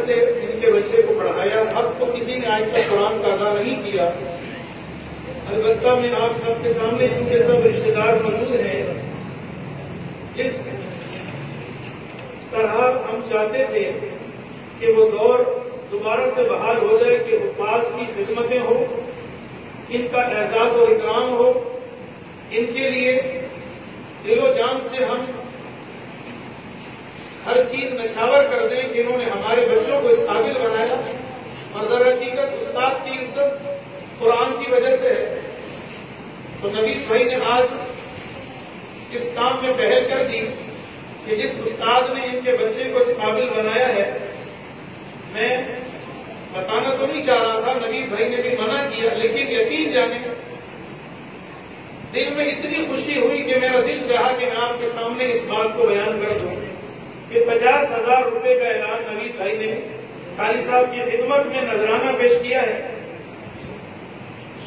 سے ان کے بچے کو پڑھایا. اب تو کسی نے آج تک قرآن کا ادا نہیں کیا. البتہ میں آپ سب کے سامنے ان کے سب رشتے دار موجود ہیں. جس طرح ہم چاہتے تھے کہ وہ دور دوبارہ سے بحال ہو جائے کہ حفاظ کی خدمتیں ہوں, ان کا اعزاز و اکرام ہو, ان کے لیے دل و جان سے ہم ہر چیز نچھاور کر دیں کہ انہوں نے ہمارے بچوں کو اس قابل بنایا. اور در حقیقت استاد کی عزت قرآن کی وجہ سے ہے. تو نوید بھائی نے آج اس کام میں پہل کر دی کہ جس استاد نے ان کے بچے کو اس قابل بنایا ہے, میں بتانا تو نہیں چاہ رہا تھا, نوید بھائی نے بھی منع کیا, لیکن یقین جانے دل میں اتنی خوشی ہوئی کہ میرا دل چاہا کہ میں آپ کے سامنے اس بات کو بیان کر دوں کہ 50,000 روپے کا اعلان نوید بھائی نے قاری صاحب کی خدمت میں نذرانہ پیش کیا ہے.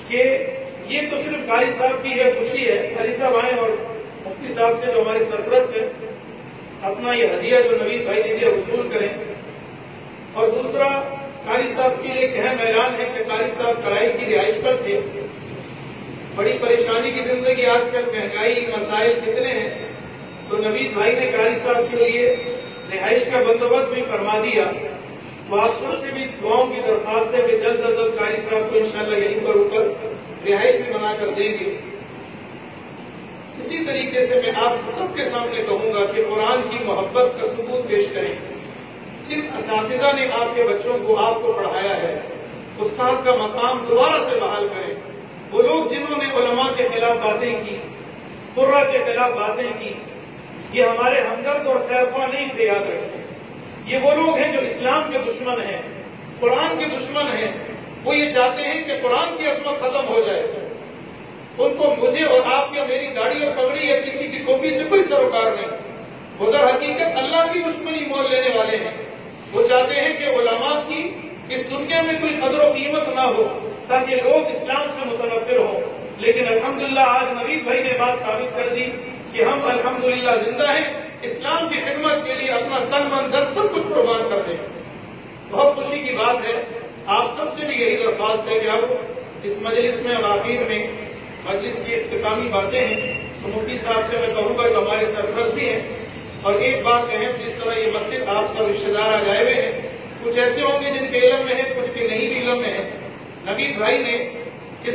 کہ یہ تو صرف قاری صاحب کی یہ خوشی ہے. قاری صاحب آئیں اور مفتی صاحب سے جو ہمارے سرپرست ہیں اپنا یہ ہدیہ جو نوید بھائی نے دیا وصول کریں. اور دوسرا قاری صاحب کے لیے ایک اہم اعلان ہے کہ قاری صاحب کرائے کی رہائش پر تھے. بڑی پریشانی کی زندگی آج کل, مہنگائی, مسائل کتنے ہیں, تو نوید بھائی نے قاری صاحب کے لیے رہائش کا بندوبست بھی فرما دیا. وہ آپ سب سے بھی دعاؤں کی درخواست ہے کہ جلد از جلد قاری صاحب کو انشاءاللہ یہیں پر اوپر رہائش بھی بنا کر دیں گے. اسی طریقے سے میں آپ سب کے سامنے کہوں گا کہ قرآن کی محبت کا ثبوت پیش کریں. جن اساتذہ نے آپ کے بچوں کو آپ کو پڑھایا ہے, استاد کا مقام دوبارہ سے بحال کریں. وہ لوگ جنہوں نے علماء کے خلاف باتیں کی, قرہ کے خلاف باتیں کی, یہ ہمارے ہمدرد اور خیرخواہ نہیں تھے, یاد رکھیں. یہ وہ لوگ ہیں جو اسلام کے دشمن ہیں, قرآن کے دشمن ہیں. وہ یہ چاہتے ہیں کہ قرآن کی عظمت ختم ہو جائے. ان کو مجھے اور آپ یا میری داڑھی اور پگڑی یا کسی کی ٹوپی سے کوئی سروکار نہیں. وہ در حقیقت اللہ کی دشمنی مول لینے والے ہیں. وہ چاہتے ہیں کہ علماء کی اس دنیا میں کوئی قدر و قیمت نہ ہو تاکہ لوگ اسلام سے متنفر ہوں. لیکن الحمدللہ آج نوید بھائی نے بات ثابت کر دی کہ ہم الحمدللہ زندہ ہیں, اسلام کی خدمت کے لیے اپنا تن من دھن سب کچھ قربان کر دیں. بہت خوشی کی بات ہے. آپ سب سے بھی یہی درخواست ہے کہ آپ اس مجلس میں اور آخر میں مجلس کی اختتامی باتیں ہیں تو مفتی صاحب سے میں کہوں گا کہ ہمارے سرپرست بھی ہیں. اور ایک بات کہیں, جس طرح یہ مسجد آپ سب رشتے دار آج آئے ہوئے ہیں, کچھ ایسے ہوں گے جن کے علم میں ہے, کچھ کے نہیں بھی علم میں ہے. نوید بھائی نے